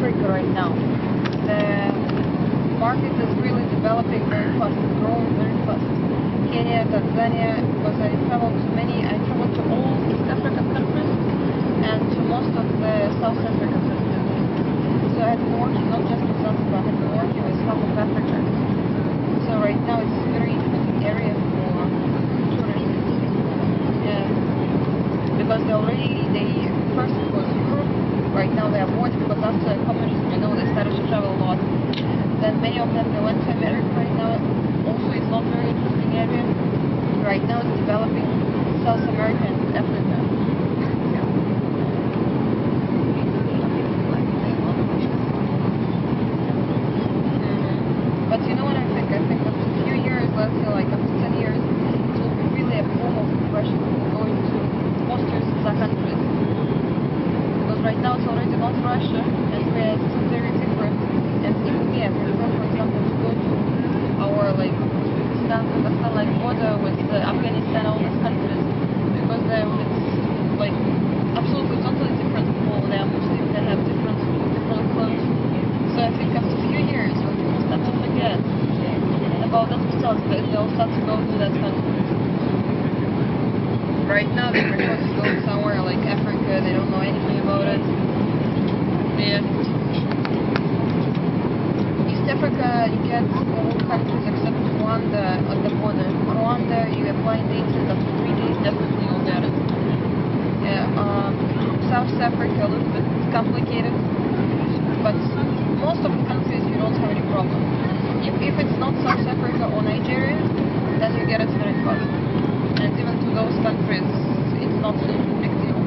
Africa right now. The market is really developing very fast, growing very fast. Kenya, Tanzania, because I traveled to all East African countries and to most of the South African countries. So I had been working not just in Zanzibar, I had been working with half of Africa. So right now it's a very interesting area for tourists. Yeah. Because they first it was Europe, right now they avoid because after communism, they started to travel a lot. Then many of them they went to America right now. Also it's not very interesting area. Right now it's developing South America and Africa. But you know what I think? I think after a few years, let's say like after 10 years, it will be really a boom of Russian people going to most other countries. Because right now it's already not Russia, and we are still very different. And even me, I prefer, for example, to go to our like Uzbekistan, Kazakhstan, like border with Afghanistan, all these countries, because it's like absolutely totally different people. They are Muslim, they have different clothes. So I think after a few years, when people start to forget about themselves, they'll start to go to that country. Right now they prefer to go somewhere like Africa, they don't know anything about it. Yeah. East Africa, you get all countries except Rwanda on the border. Rwanda, you apply dates and after 3 days definitely you'll get it. Yeah. South Africa, a little bit complicated, but most of the countries you don't have any problem. If it's not South Africa or Nigeria, then you get it very fast. And even to those countries, it's not a big deal.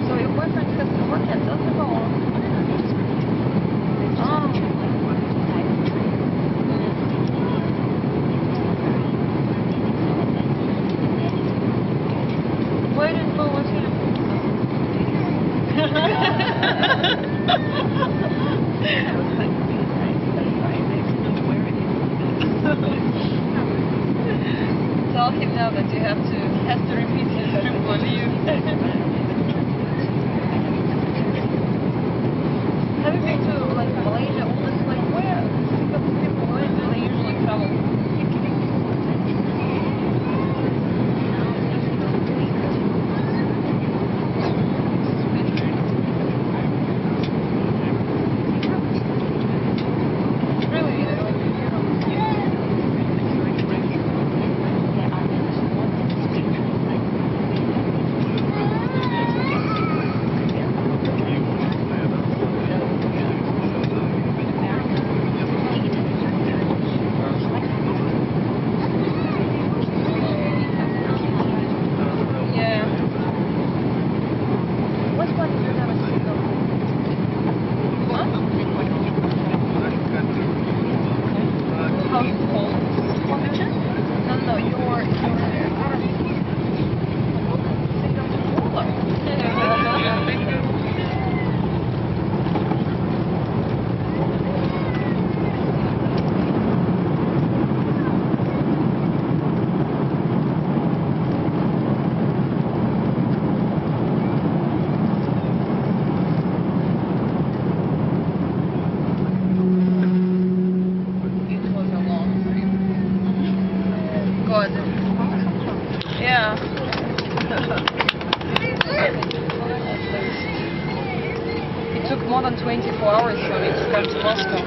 So your boyfriend has to work at Zanzibar or? Why didn't you go with him? Tell him now that he has to repeat his trip on you. Have you been to like Malaysia? All this like where do they usually travel? Yeah. It took more than 24 hours for me to come to Moscow.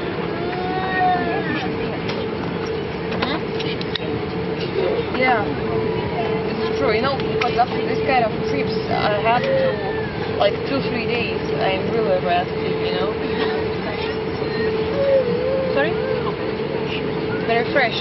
Yeah, it's true, because after this kind of trips I have to, like 2-3 days, I'm really rested, Sorry? Very fresh.